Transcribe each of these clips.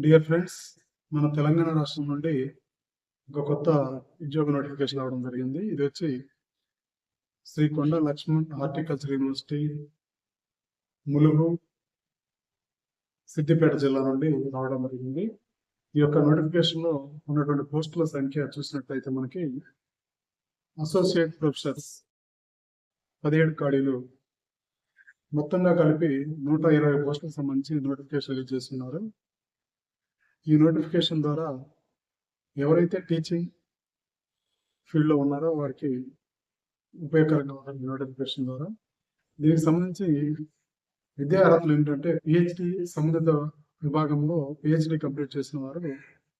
Dear friends, మన తెలంగాణ రాష్ట్రం నుండి ఒక కొత్త ఉద్యోగ నోటిఫికేషన్ రావడం జరిగింది. ఇది వచ్చి శ్రీ కొండ లక్ష్మణ్ హార్టికల్చర్ యూనివర్సిటీ ములుగు సిద్దిపేట జిల్లా నుండి రావడం జరిగింది. ఈ యొక్క నోటిఫికేషన్ లో ఉన్నటువంటి పోస్టుల సంఖ్య చూసినట్లయితే మనకి అసోసియేట్ ప్రొఫెసర్స్ 17 ఖాళీలు, మొత్తంగా కలిపి 120 పోస్టులకు సంబంధించి నోటిఫికేషన్ రిలీజ్ చేస్తున్నారు. ఈ నోటిఫికేషన్ ద్వారా ఎవరైతే టీచింగ్ ఫీల్డ్లో ఉన్నారో వారికి ఉపయోగకరంగా ఉంటుంది. నోటిఫికేషన్ ద్వారా దీనికి సంబంధించి విద్యా అర్హతలు ఏంటంటే పిహెచ్డి సంబంధిత విభాగంలో పిహెచ్డి కంప్లీట్ చేసిన వారు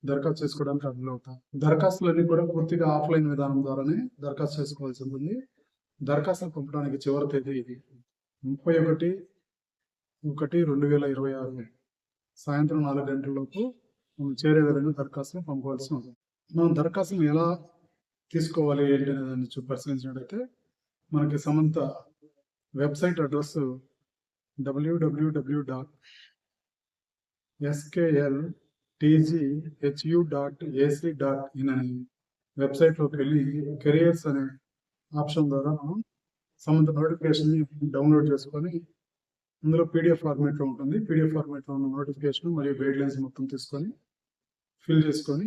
దరఖాస్తు చేసుకోవడానికి అర్హులు అవుతారు. దరఖాస్తులన్నీ కూడా పూర్తిగా ఆఫ్లైన్ విధానం ద్వారానే దరఖాస్తు చేసుకోవాల్సి ఉంటుంది. దరఖాస్తులు పంపడానికి చివరి తేదీ 31/1/2026 సాయంత్రం 4 గంటలలోపు చేరే విధంగా దరఖాస్తులు పంపవలసి ఉంటుంది. మనం దరఖాస్తులు ఎలా తీసుకోవాలి ఏంటి అనే దాన్ని పరిశీలించినట్లయితే మనకి సంబంధిత వెబ్సైట్ అడ్రస్ www.skltghu.ac.in అనే వెబ్సైట్లోకి వెళ్ళి కెరియర్స్ అనే ఆప్షన్ ద్వారా మనం సంబంధిత నోటిఫికేషన్ డౌన్లోడ్ చేసుకొని ఇందులో పీడిఎఫ్ ఫార్మేట్లో ఉంటుంది. పీడిఎఫ్ ఫార్మేట్లో ఉన్న నోటిఫికేషన్ మరియు గైడ్ లైన్స్ మొత్తం తీసుకొని ఫిల్ చేసుకొని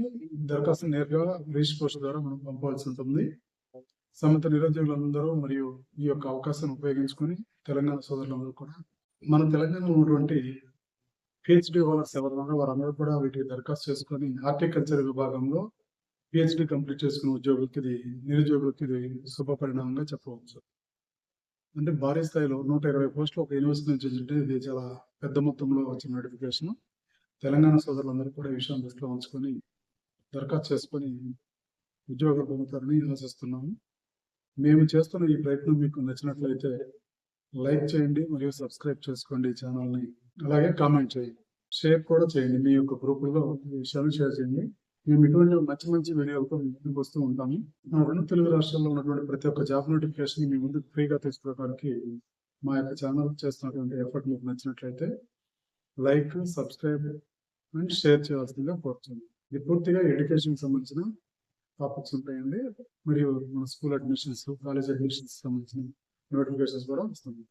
దరఖాస్తు నేరుగా రిజిస్టర్ పోస్ట్ ద్వారా మనం పంపవలసి ఉంటుంది. సంబంధిత నిరుద్యోగులందరూ మరియు ఈ యొక్క అవకాశాన్ని ఉపయోగించుకొని తెలంగాణ సోదరులందరూ కూడా మన తెలంగాణలో ఉన్నటువంటి పిహెచ్డి హోల్డర్స్ ఎవరున్నారో వారందరూ కూడా వీటికి దరఖాస్తు చేసుకొని హార్టికల్చర్ విభాగంలో పిహెచ్డి కంప్లీట్ చేసుకున్న నిరుద్యోగులకి ఇది శుభ పరిణామంగా చెప్పవచ్చు. అంటే భారీ స్థాయిలో 120 పోస్టులు ఒక యూనివర్సిటీ నుంచి వచ్చింటే ఇది చాలా పెద్ద మొత్తంలో వచ్చిన నోటిఫికేషన్. తెలంగాణ సోదరులందరూ కూడా ఈ విషయాన్ని దృష్టిలో ఉంచుకొని దరఖాస్తు చేసుకొని ఉద్యోగాలు పొందుతారని ఆశిస్తున్నాము. మేము చేస్తున్న ఈ ప్రయత్నం మీకు నచ్చినట్లయితే లైక్ చేయండి మరియు సబ్స్క్రైబ్ చేసుకోండి ఈ ఛానల్ని. అలాగే కామెంట్ చేయండి, షేర్ కూడా చేయండి. మీ యొక్క గ్రూపుల్లో ఈ విషయాలు షేర్ చేయండి. మేము ఇటువంటి మంచి వీడియోలతో ముందుకు వస్తూ ఉంటాము. మన 2 తెలుగు రాష్ట్రాల్లో ఉన్నటువంటి ప్రతి ఒక్క జాబ్ నోటిఫికేషన్ మీ ముందు ఫ్రీగా తీసుకోవడానికి మా యొక్క ఛానల్ చేస్తున్నటువంటి ఎఫర్ట్ మీకు నచ్చినట్లయితే లైక్, సబ్స్క్రైబ్ అండ్ షేర్ చేయాల్సిందిగా కోరుతున్నాను. ఇది పూర్తిగా ఎడ్యుకేషన్ సంబంధించిన టాపిక్స్ ఉంటాయండి. మరియు మన స్కూల్ అడ్మిషన్స్, కాలేజ్ అడ్మిషన్స్ సంబంధించిన నోటిఫికేషన్స్ కూడా వస్తుంది.